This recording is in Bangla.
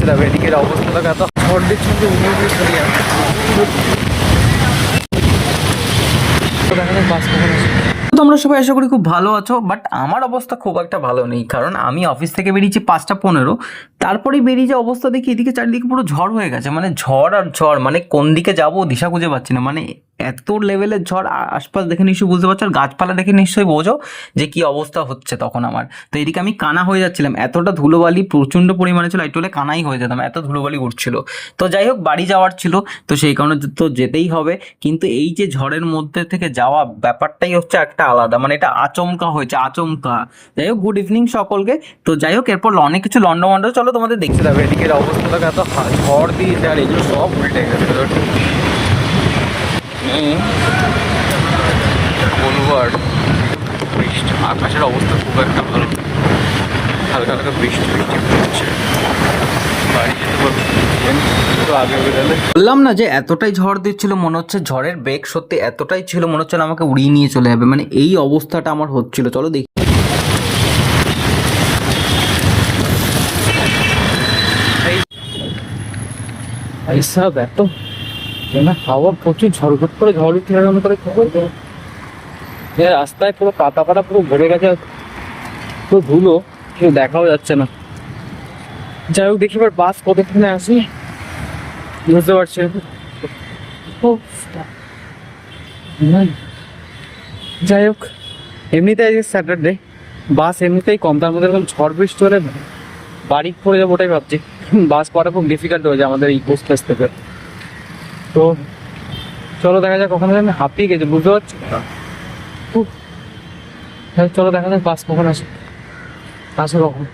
দেখছিলাম এদিকের অবস্থাটা এত ঝড় দিচ্ছে যে উড়ে উড়ে চলে যাচ্ছে। বাস কখন আসে? তোমরা সবাই আশা করি খুব ভালো আছো, বাট আমার অবস্থা খুব একটা ভালো নেই। কারণ আমি অফিস থেকে বেরিয়েছি 5টা 15, তারপরেই বেরিয়ে যে অবস্থা দেখি এদিকে চারিদিকে পুরো ঝড় হয়ে গেছে। মানে ঝড় আর ঝড়, মানে কোন দিকে যাবো দিশা খুঁজে পাচ্ছি না। মানে এত লেভেলের ঝড়, আশপাশ দেখে নিশ্চয়ই বুঝতে পারছো, আর গাছপালা দেখে নিশ্চয়ই বোঝো যে কি অবস্থা হচ্ছে তখন আমার। তো এদিকে আমি কানা হয়ে যাচ্ছিলাম, এতটা ধুলোবালি প্রচণ্ড পরিমাণে ছিল, একটু হলে কানাই হয়ে যেতাম, এত ধুলোবালি উঠছিল। তো যাই হোক, বাড়ি যাওয়ার ছিল, তো সেই কারণে তো যেতেই হবে। কিন্তু এই যে ঝড়ের মধ্যে থেকে যাওয়া ব্যাপারটাই হচ্ছে একটা আলাদা, মানে এটা আচমকা হয়েছে, আচমকা। যাই হোক, গুড ইভিনিং সকলকে। তো যাই হোক, এরপর অনেক কিছু লন্ডমন্ড, চলো তোমাদের দেখছিলাম এদিকের অবস্থাটা এত ঝড় দিয়েছে আর এগুলো সব উল্টে গেছে। বলবো আর বৃষ্টি, আকাশের অবস্থা খুব একটা ভালো, হালকা হালকা বৃষ্টি হচ্ছে। বললাম না যে এতটাই ঝড় দিচ্ছিল, মনে হচ্ছে ঝড়ের বেগ সত্যি এতটাই ছিল, মনে হচ্ছে আমাকে উড়িয়ে নিয়ে চলে যাবে। মানে এই অবস্থাটা আমার হচ্ছিল। চলো দেখি। এইসব এত হাওয়া প্রচুর ঝড়ঘট করে ঝড় উঠে করে খবর। রাস্তায় পুরো পাতা পাতা পুরো ভরে গেছে, পুরো ধুলো, কেউ দেখাও যাচ্ছে না। যাই হোক, দেখি এবার বাস কতক্ষণে আসি বুঝতে পারছি। যাই হোক, এমনিতে আজকে স্যাটারডে, বাস এমনিতেই কম, তার মধ্যে এরকম ঝড় বৃষ্টি হলে বাড়ি পড়ে যাবো ওটাই ভাবছি। বাস পাওয়াটা খুব ডিফিকাল্ট হয়ে যায় আমাদের এই পোস্ট প্লেস থেকে। তো চলো দেখা যাক, কখন আমি হাঁপিয়ে গেছি বুঝতে পারছি। চলো দেখা যাক বাস কখন আসে কখন।